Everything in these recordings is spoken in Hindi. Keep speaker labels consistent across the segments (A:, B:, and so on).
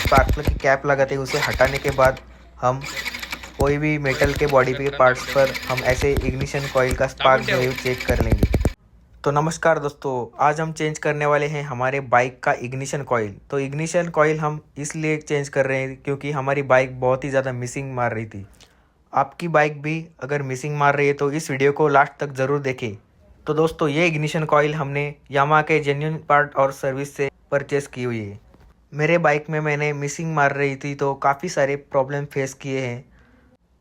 A: स्पार्क प्लग की कैप लगाते हैं उसे हटाने के बाद हम कोई भी मेटल के बॉडी पे पार्ट्स पर हम ऐसे इग्निशन कॉइल का स्पार्क जो है चेक कर लेंगे। तो नमस्कार दोस्तों, आज हम चेंज करने वाले हैं हमारे बाइक का इग्निशन कॉइल। तो इग्निशन कॉइल हम इसलिए चेंज कर रहे हैं क्योंकि हमारी बाइक बहुत ही ज़्यादा मिसिंग मार रही थी। आपकी बाइक भी अगर मिसिंग मार रही है तो इस वीडियो को लास्ट तक ज़रूर देखें। तो दोस्तों, ये इग्निशन कॉइल हमने यामाहा के जेन्युइन पार्ट और सर्विस से परचेस की हुई है। मेरे बाइक में मैंने मिसिंग मार रही थी तो काफ़ी सारे प्रॉब्लम फेस किए हैं।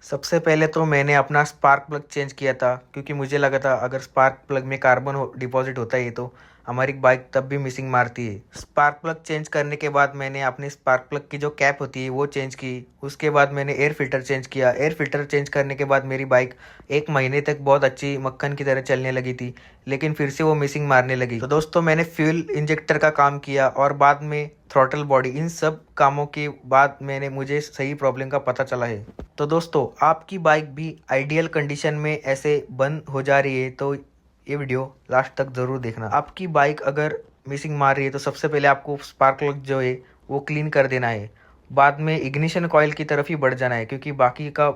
A: सबसे पहले तो मैंने अपना स्पार्क प्लग चेंज किया था क्योंकि मुझे लगा था अगर स्पार्क प्लग में कार्बन डिपॉजिट होता है तो हमारी बाइक तब भी मिसिंग मारती है। स्पार्क प्लग चेंज करने के बाद मैंने अपनी स्पार्क प्लग की जो कैप होती है वो चेंज की। उसके बाद मैंने एयर फिल्टर चेंज किया। एयर फिल्टर चेंज करने के बाद मेरी बाइक 1 महीने तक बहुत अच्छी मक्खन की तरह चलने लगी थी, लेकिन फिर से वो मिसिंग मारने लगी। तो दोस्तों, मैंने फ्यूल इंजेक्टर का काम किया और बाद में थ्रॉटल बॉडी, इन सब कामों के बाद मुझे सही प्रॉब्लम का पता चला है। तो दोस्तों, आपकी बाइक भी आइडियल कंडीशन में ऐसे बंद हो जा रही है तो ये वीडियो लास्ट तक ज़रूर देखना। आपकी बाइक अगर मिसिंग मार रही है तो सबसे पहले आपको स्पार्क प्लग जो है वो क्लीन कर देना है। बाद में इग्निशन कॉइल की तरफ ही बढ़ जाना है क्योंकि बाकी का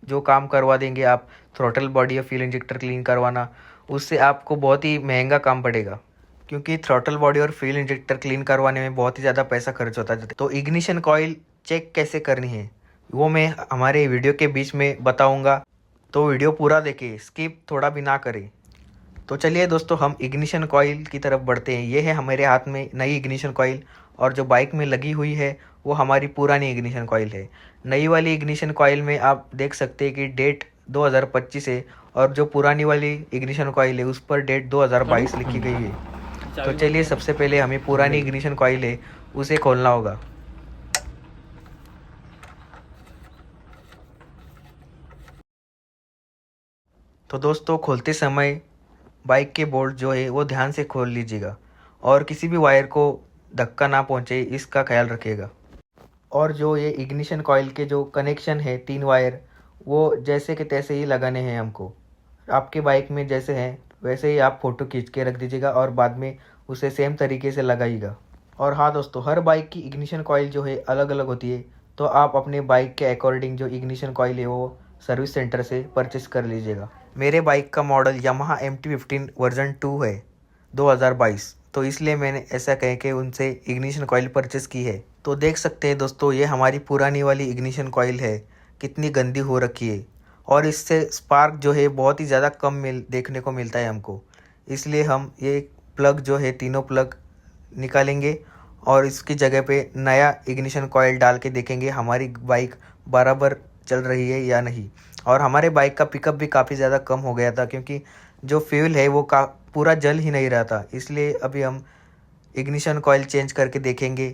A: जो काम करवा देंगे आप, थ्रॉटल बॉडी या फ्यूल इंजेक्टर क्लीन करवाना, उससे आपको बहुत ही महंगा काम पड़ेगा क्योंकि थ्रॉटल बॉडी और फ्यूल इंजेक्टर क्लीन करवाने में बहुत ही ज़्यादा पैसा खर्च होता है। तो इग्निशन कॉइल चेक कैसे करनी है वो मैं हमारे वीडियो के बीच में बताऊंगा, तो वीडियो पूरा देखें, स्किप थोड़ा भी ना करें। तो चलिए दोस्तों, हम इग्निशन कॉइल की तरफ बढ़ते हैं। ये है हमारे हाथ में नई इग्निशन कॉइल और जो बाइक में लगी हुई है वो हमारी पुरानी इग्निशन कॉइल है। नई वाली इग्निशन कॉइल में आप देख सकते हैं कि डेट 2025 है और जो पुरानी वाली इग्निशन कॉइल है उस पर डेट 2022 लिखी गई है। तो चलिए, सबसे पहले हमें पुरानी इग्निशन कॉइल है उसे खोलना होगा। तो दोस्तों, खोलते समय बाइक के बोल्ट जो है वो ध्यान से खोल लीजिएगा और किसी भी वायर को धक्का ना पहुंचे इसका ख्याल रखिएगा। और जो ये इग्निशन कॉइल के जो कनेक्शन है 3 वायर, वो जैसे के तैसे ही लगाने हैं हमको। आपके बाइक में जैसे हैं वैसे ही आप फ़ोटो खींच के रख दीजिएगा और बाद में उसे सेम तरीके से लगाइएगा। और हाँ दोस्तों, हर बाइक की इग्निशन कॉइल जो है अलग अलग होती है, तो आप अपने बाइक के अकॉर्डिंग जो इग्निशन कॉइल है वो सर्विस सेंटर से परचेस कर लीजिएगा। मेरे बाइक का मॉडल यामाहा MT-15 वर्जन 2 है 2022, तो इसलिए मैंने ऐसा कह के उनसे इग्निशन कॉइल परचेस की है। तो देख सकते हैं दोस्तों, ये हमारी पुरानी वाली इग्निशन कॉइल है, कितनी गंदी हो रखी है और इससे स्पार्क जो है बहुत ही ज़्यादा कम देखने को मिलता है हमको। इसलिए हम ये प्लग जो है, तीनों प्लग निकालेंगे और इसकी जगह पे नया इग्निशन कॉइल डाल के देखेंगे हमारी बाइक बराबर चल रही है या नहीं। और हमारे बाइक का पिकअप भी काफ़ी ज़्यादा कम हो गया था क्योंकि जो फ्यूल है वो पूरा जल ही नहीं रहा था। इसलिए अभी हम इग्निशन कॉइल चेंज करके देखेंगे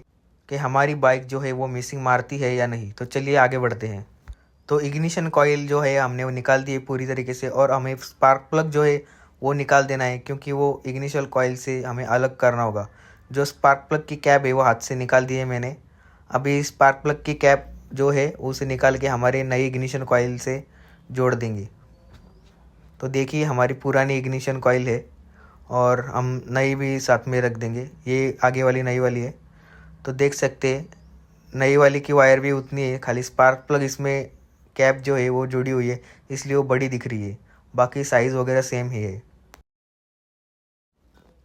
A: कि हमारी बाइक जो है वो मिसिंग मारती है या नहीं। तो चलिए आगे बढ़ते हैं। तो इग्निशन कॉइल जो है हमने वो निकाल दी है पूरी तरीके से और हमें स्पार्क प्लग जो है वो निकाल देना है क्योंकि वो इग्निशन कॉइल से हमें अलग करना होगा। जो स्पार्क प्लग की कैप है वो हाथ से निकाल दी है मैंने। अभी स्पार्क प्लग की कैप जो है उसे निकाल के हमारे नई इग्निशन कॉइल से जोड़ देंगे। तो देखिए, हमारी पुरानी इग्निशन कॉइल है और हम नई भी साथ में रख देंगे। ये आगे वाली नई वाली है, तो देख सकते हैं नई वाली की वायर भी उतनी है, खाली स्पार्क प्लग इसमें कैप जो है वो जुड़ी हुई है इसलिए वो बड़ी दिख रही है, बाकी साइज़ वगैरह सेम ही है।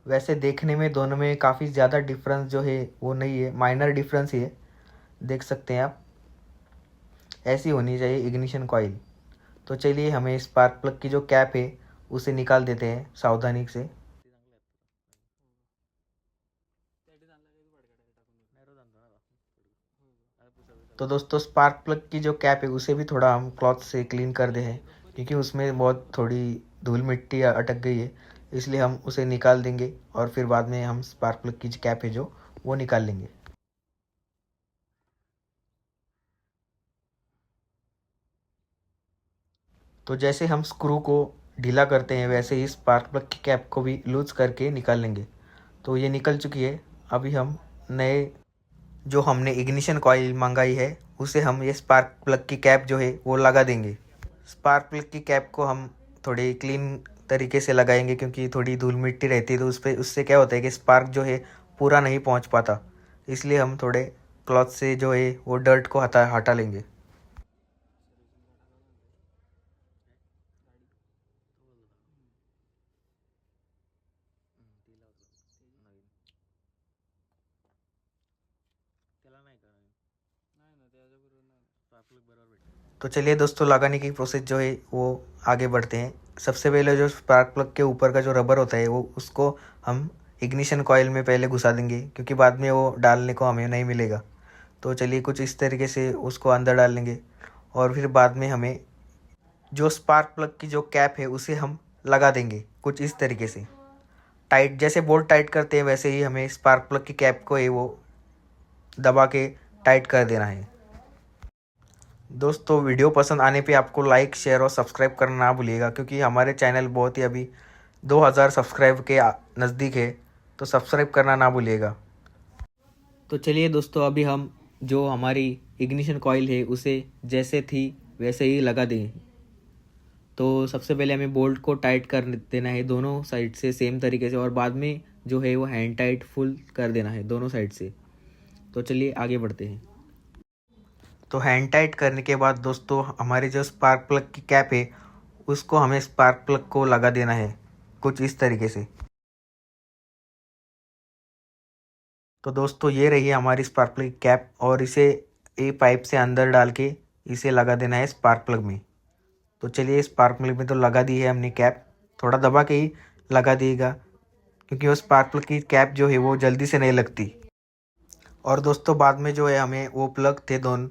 A: वैसे देखने में दोनों में काफ़ी ज़्यादा डिफरेंस जो है वो नहीं है, माइनर डिफरेंस ही है। देख सकते हैं आप, ऐसी होनी चाहिए इग्निशन कॉइल। तो चलिए, हमें स्पार्क प्लग की जो कैप है उसे निकाल देते हैं सावधानी से। तो दोस्तों, स्पार्क प्लग की जो कैप है उसे भी थोड़ा हम क्लॉथ से क्लीन कर दे हैं क्योंकि उसमें बहुत थोड़ी धूल मिट्टी अटक गई है, इसलिए हम उसे निकाल देंगे और फिर बाद में हम स्पार्क प्लग की जो कैप है जो वो निकाल लेंगे। तो जैसे हम स्क्रू को ढीला करते हैं वैसे ही स्पार्क प्लग की कैप को भी लूज करके निकाल लेंगे। तो ये निकल चुकी है। अभी हम नए जो हमने इग्निशन कॉइल मंगाई है उसे हम ये स्पार्क प्लग की कैप जो है वो लगा देंगे। स्पार्क प्लग की कैप को हम थोड़ी क्लीन तरीके से लगाएंगे क्योंकि थोड़ी धूल मिट्टी रहती है तो उससे क्या होता है कि स्पार्क जो है पूरा नहीं पहुंच पाता, इसलिए हम थोड़े क्लॉथ से जो है वो डर्ट को हटा लेंगे। तो चलिए दोस्तों, लगाने की प्रोसेस जो है वो आगे बढ़ते हैं। सबसे पहले जो स्पार्क प्लग के ऊपर का जो रबर होता है वो उसको हम इग्निशन कॉइल में पहले घुसा देंगे, क्योंकि बाद में वो डालने को हमें नहीं मिलेगा। तो चलिए कुछ इस तरीके से उसको अंदर डाल लेंगे और फिर बाद में हमें जो स्पार्क प्लग की जो कैप है उसे हम लगा देंगे कुछ इस तरीके से टाइट। जैसे बोल्ट टाइट करते हैं वैसे ही हमें स्पार्क प्लग की कैप को है वो दबा के टाइट कर देना है। दोस्तों, वीडियो पसंद आने पे आपको लाइक, शेयर और सब्सक्राइब करना ना भूलिएगा, क्योंकि हमारे चैनल बहुत ही अभी 2000 सब्सक्राइब के नज़दीक है, तो सब्सक्राइब करना ना भूलिएगा। तो चलिए दोस्तों, अभी हम जो हमारी इग्निशन कॉइल है उसे जैसे थी वैसे ही लगा दें। तो सबसे पहले हमें बोल्ट को टाइट कर देना है दोनों साइड से सेम तरीके से, और बाद में जो है वो हैंड टाइट फुल कर देना है दोनों साइड से। तो चलिए आगे बढ़ते हैं। तो हैंड टाइट करने के बाद दोस्तों, हमारे जो स्पार्क प्लग की कैप है उसको हमें स्पार्क प्लग को लगा देना है कुछ इस तरीके से। तो दोस्तों, ये रही है हमारी स्पार्क प्लग की कैप, और इसे एक पाइप से अंदर डाल के इसे लगा देना है स्पार्क प्लग में। तो चलिए, स्पार्क प्लग में तो लगा दी है हमने कैप, थोड़ा दबा के ही लगा दिएगा, क्योंकि वो स्पार्क प्लग की कैप जो है वो जल्दी से नहीं लगती। और दोस्तों, बाद में जो है हमें वो प्लग थे दोनों,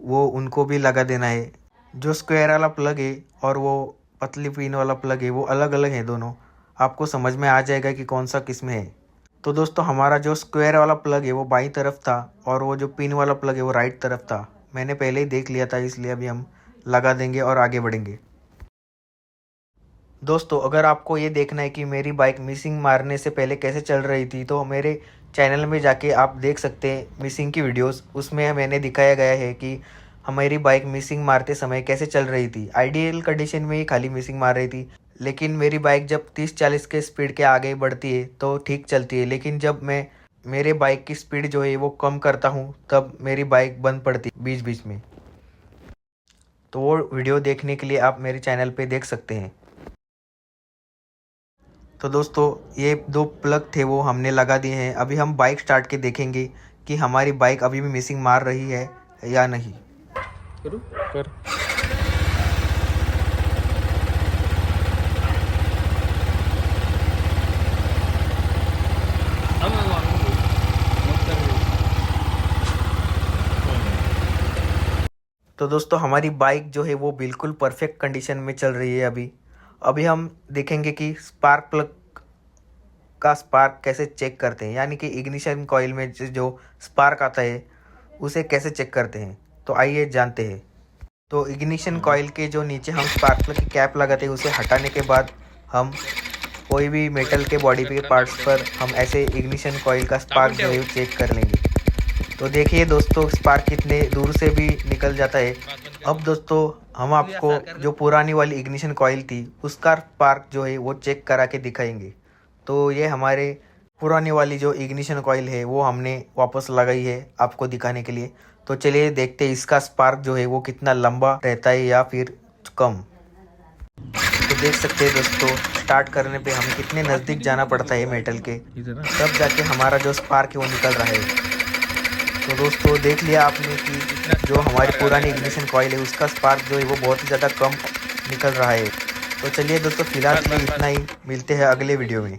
A: वो उनको भी लगा देना है। जो स्क्वायर वाला प्लग है और वो पतली पिन वाला प्लग है वो अलग अलग है दोनों, आपको समझ में आ जाएगा कि कौन सा किस में है। तो दोस्तों, हमारा जो स्क्वायर वाला प्लग है वो बाईं तरफ था और वो जो पिन वाला प्लग है वो राइट तरफ था। मैंने पहले ही देख लिया था, इसलिए अभी हम लगा देंगे और आगे बढ़ेंगे। दोस्तों, अगर आपको ये देखना है कि मेरी बाइक मिसिंग मारने से पहले कैसे चल रही थी, तो मेरे चैनल में जाके आप देख सकते हैं मिसिंग की वीडियोस। उसमें मैंने दिखाया गया है कि हमारी बाइक मिसिंग मारते समय कैसे चल रही थी। आइडियल कंडीशन में ही खाली मिसिंग मार रही थी, लेकिन मेरी बाइक जब 30-40 के स्पीड के आगे बढ़ती है तो ठीक चलती है, लेकिन जब मैं मेरे बाइक की स्पीड जो है वो कम करता हूँ तब मेरी बाइक बंद पड़ती बीच बीच में। तो वो वीडियो देखने के लिए आप मेरे चैनल पे देख सकते हैं। तो दोस्तों, ये दो प्लग थे वो हमने लगा दिए हैं। अभी हम बाइक स्टार्ट के देखेंगे कि हमारी बाइक अभी भी मिसिंग मार रही है या नहीं। करूँ? कर। तो दोस्तों, हमारी बाइक जो है वो बिल्कुल परफेक्ट कंडीशन में चल रही है। अभी हम देखेंगे कि स्पार्क प्लग का स्पार्क कैसे चेक करते हैं, यानी कि इग्निशन कॉइल में जो स्पार्क आता है उसे कैसे चेक करते हैं। तो आइए जानते हैं। तो इग्निशन कॉइल के जो नीचे हम स्पार्क प्लग की कैप लगाते हैं उसे हटाने के बाद हम कोई भी मेटल के बॉडी के पार्ट्स पर हम ऐसे इग्निशन कॉइल का स्पार्क जो है चेक कर लेंगे। तो देखिए दोस्तों, स्पार्क कितने दूर से भी निकल जाता है। अब दोस्तों, हम आपको जो पुरानी वाली इग्निशन कॉइल थी उसका स्पार्क जो है वो चेक करा के दिखाएंगे। तो ये हमारे पुरानी वाली जो इग्निशन कॉइल है वो हमने वापस लगाई है आपको दिखाने के लिए। तो चलिए देखते हैं इसका स्पार्क जो है वो कितना लंबा रहता है या फिर कम। तो देख सकते हैं दोस्तों, स्टार्ट करने पे हमें कितने नज़दीक जाना पड़ता है मेटल के, तब जाके हमारा जो स्पार्क है वो निकल रहा है। तो दोस्तों, देख लिया आपने कि जो हमारी पुरानी इग्निशन कॉइल है उसका स्पार्क जो है वो बहुत ही ज़्यादा कम निकल रहा है। तो चलिए दोस्तों, फिलहाल के लिए इतना ही, मिलते हैं अगले वीडियो में।